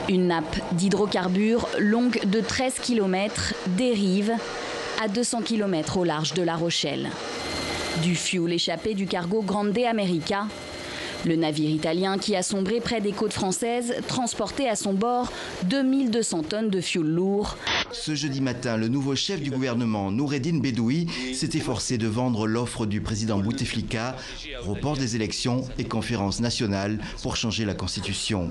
Une nappe d'hydrocarbures longue de 13 km dérive à 200 km au large de La Rochelle. Du fioul échappé du cargo Grande America, le navire italien qui a sombré près des côtes françaises transportait à son bord 2200 tonnes de fioul lourd. Ce jeudi matin, le nouveau chef du gouvernement, Noureddine Bedoui, s'est efforcé de vendre l'offre du président Bouteflika, report des élections et conférence nationale pour changer la constitution.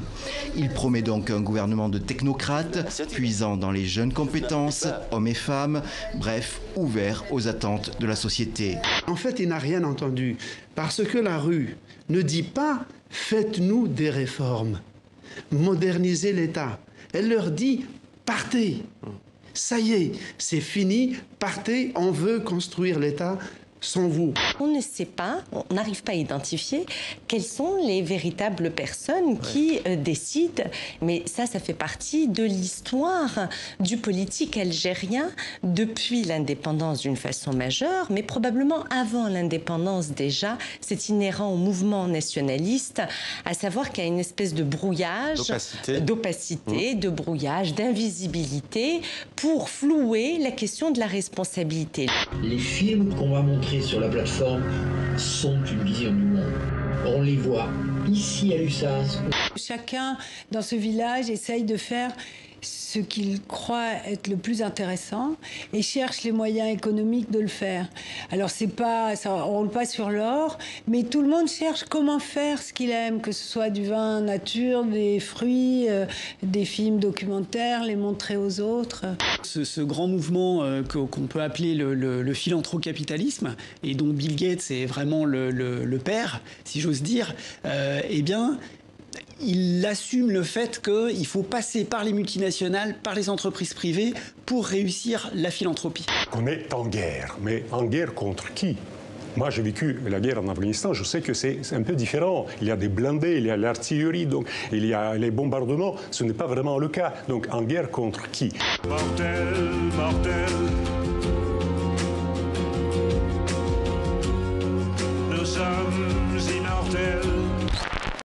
Il promet donc un gouvernement de technocrates, puisant dans les jeunes compétences, hommes et femmes, bref, ouvert aux attentes de la société. En fait, il n'a rien entendu, parce que la rue ne dit pas « faites-nous des réformes, modernisez l'État ». Elle leur dit « partez ». Ça y est, c'est fini, partez, on veut construire l'État sans vous. On ne sait pas, on n'arrive pas à identifier quelles sont les véritables personnes qui décident. Mais ça fait partie de l'histoire du politique algérien depuis l'indépendance d'une façon majeure, mais probablement avant l'indépendance déjà. C'est inhérent au mouvement nationaliste, à savoir qu'il y a une espèce de brouillage, d'opacité, de brouillage, d'invisibilité pour flouer la question de la responsabilité. Les films qu'on va montrer sur la plateforme sont une vision du monde. On les voit ici à Lussas. Chacun dans ce village essaye de faire ce qu'il croit être le plus intéressant et cherche les moyens économiques de le faire. Alors c'est pas, ça roule pas sur l'or, mais tout le monde cherche comment faire ce qu'il aime, que ce soit du vin nature, des fruits, des films documentaires, les montrer aux autres. Ce grand mouvement qu'on peut appeler le philanthrocapitalisme, et dont Bill Gates est vraiment le père, si j'ose dire, eh bien, il assume le fait qu'il faut passer par les multinationales, par les entreprises privées pour réussir la philanthropie. On est en guerre, mais en guerre contre qui ? Moi, j'ai vécu la guerre en Afghanistan, je sais que c'est un peu différent. Il y a des blindés, il y a l'artillerie, donc il y a les bombardements. Ce n'est pas vraiment le cas. Donc, en guerre contre qui ? Mortel, mortel.